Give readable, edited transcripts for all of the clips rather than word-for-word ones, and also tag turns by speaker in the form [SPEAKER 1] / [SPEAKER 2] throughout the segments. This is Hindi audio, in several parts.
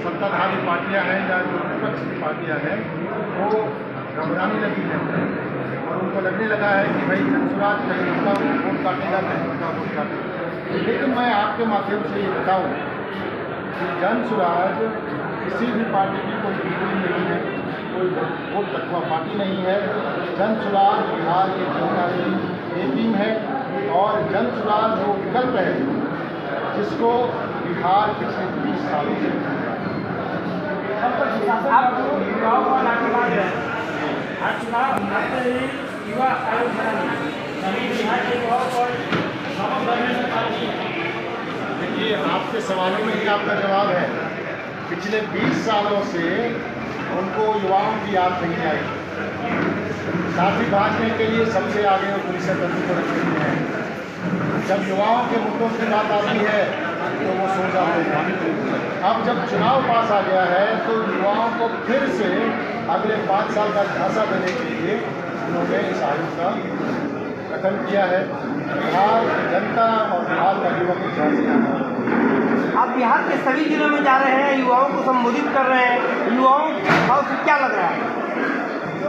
[SPEAKER 1] सत्ताधारी पार्टियां हैं या जो विपक्ष की पार्टियां हैं वो घबराने लगी हैं और उनको लगने लगा है कि भाई जनसुराज कहीं उसका वोट काटेगा, कहीं उसका वोट काटेगा। लेकिन मैं आपके माध्यम से ये बताऊँ कि जनसुराज किसी भी पार्टी की कोई बिक्री नहीं है, कोई वोट तकवा पार्टी नहीं है। जनसुराज बिहार की जनता की एक टीम है और जनसुराज वो विकल्प है जिसको बिहार पिछले 20 सालों से
[SPEAKER 2] युवा आयोग
[SPEAKER 1] देखिए, आपके सवालों में ही आपका जवाब है। पिछले 20 सालों से उनको युवाओं की याद नहीं आई। साथी भाजने के लिए सबसे आगे वो पुलिस तंत्र को रखते हैं। जब युवाओं के मुद्दों की बात आती है तो वो सो जाते हैं। अब जब चुनाव पास आ गया है तो युवाओं को फिर से अगले 5 साल का झांसा देने के लिए उन्होंने इस आयोग का गठन किया है। बिहार जनता और बिहार का युवा को झांसा।
[SPEAKER 2] आप बिहार के सभी जिलों में जा रहे हैं, युवाओं को संबोधित कर रहे हैं, युवाओं के भाव से क्या लग रहा है?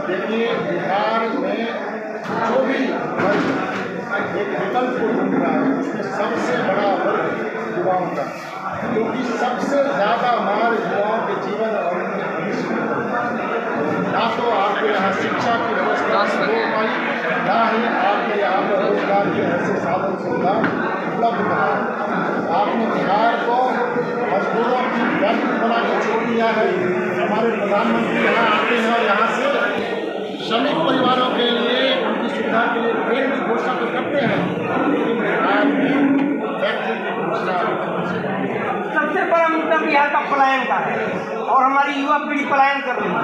[SPEAKER 1] देखिए, बिहार में जो भी वर्ग एक विकल्प को ढूंढ रहा है उसमें सबसे बड़ा वर्ग युवाओं का, क्योंकि सबसे ज़्यादा मार युवाओं के जीवन और उनके भविष्य में ना तो आपके यहाँ शिक्षा की व्यवस्था हो पाई, ना ही आपके यहाँ पर रोजगार के ऐसे साधन सुविधा उपलब्ध कराए। आपने बिहार को मजदूरों की बैंक बना के छोड़ दिया है। हमारे प्रधानमंत्री यहाँ आते हैं और यहाँ से श्रमिक परिवारों के लिए उनकी सुविधा के लिए ट्रेन की घोषणा तो करते हैं, लेकिन बिहार में फैक्ट्री की घोषणा।
[SPEAKER 2] सबसे बड़ा मुद्दा बिहार का पलायन का है और हमारी युवा पीढ़ी पलायन कर रही है,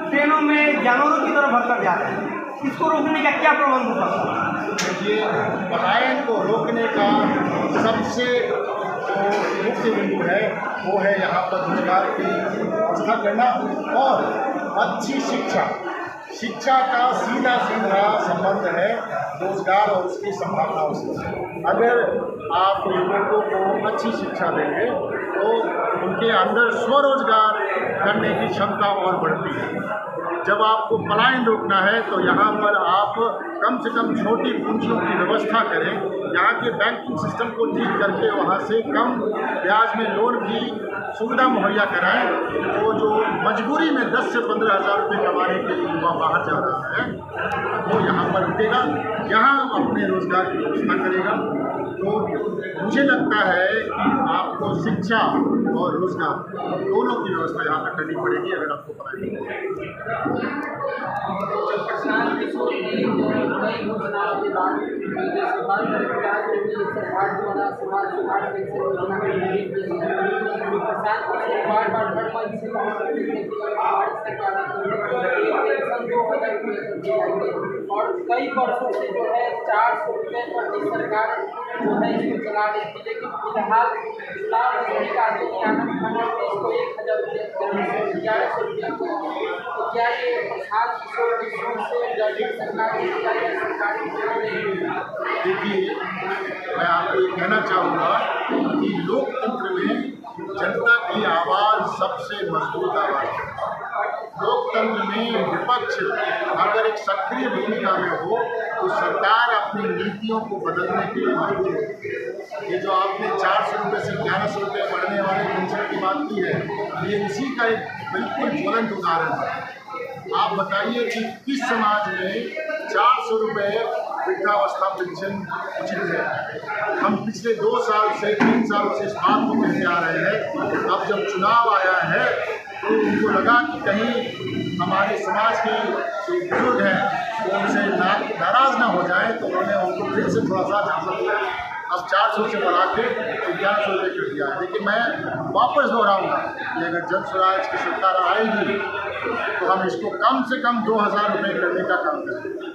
[SPEAKER 2] ट्रेनों में जानवरों की तरफ भटक जा रहे हैं। इसको रोकने का क्या प्रबंध हो सकता है?
[SPEAKER 1] देखिए, पलायन को रोकने का सबसे जो मुख्य बिंदु है वो है यहाँ पर रोजगार की व्यवस्था करना और अच्छी शिक्षा। शिक्षा का सीधा संबंध है रोजगार और उसकी संभावनाओं से। अगर आप युवकों को अच्छी शिक्षा देंगे तो उनके अंदर स्वरोजगार करने की क्षमता और बढ़ती है। जब आपको पलायन रोकना है तो यहाँ पर आप कम से कम छोटी पूंजियों की व्यवस्था करें, यहाँ के बैंकिंग सिस्टम को ठीक करके वहाँ से कम ब्याज में लोन की सुविधा मुहैया कराएं। वो जो मजबूरी में 10 से 15 हज़ार रुपये कमाने के लिए युवा बाहर जा रहा है वो यहाँ पर रुकेगा, यहाँ अपने रोजगार की व्यवस्था करेगा। तो मुझे लगता है कि आपको शिक्षा और रोजगार दोनों की व्यवस्था यहाँ पर करनी पड़ेगी अगर आपको पढ़ाई।
[SPEAKER 3] और कई वर्षों से जो है 400 रुपये प्रति सरकार जो है इसको चला रही थी, लेकिन फिलहाल चुनाव नजदीक का इसको 1000 रुपये 1100 रुपये। तो क्या ये प्रसाद किशोर की सोच से गठित सरकार सरकारी?
[SPEAKER 1] देखिए, मैं आपको ये कहना चाहूँगा कि लोकतंत्र में जनता की आवाज़ सबसे मजबूत आवाज़ है। लोकतंत्र में विपक्ष अगर एक सक्रिय भूमिका में हो तो सरकार अपनी नीतियों को बदलने के लिए मजबूर होती है। ये जो आपने 400 रुपये से 1100 रुपये बढ़ने वाले पेंशन की बात की है, ये उसी का एक बिल्कुल ज्वलंत उदाहरण है। आप बताइए कि किस समाज में 400 रुपये वृद्धावस्था पेंशन उचित है? हम पिछले 2 साल से 3 सालों से इस बात को कहते आ रहे हैं। अब जब चुनाव आया है तो उनको लगा कि कहीं हमारे समाज के जो बुजुर्ग हैं वो उनसे नाराज़ ना हो जाए, तो उन्होंने उनको फिर से थोड़ा सा झांसा दिया। अब 400 से बढ़ा के 1100 रुपये कर दिया है। लेकिन मैं वापस दोहराऊंगा कि अगर जनसुराज की सरकार आएगी तो हम इसको कम से कम 2000 रुपये करने का काम करेंगे।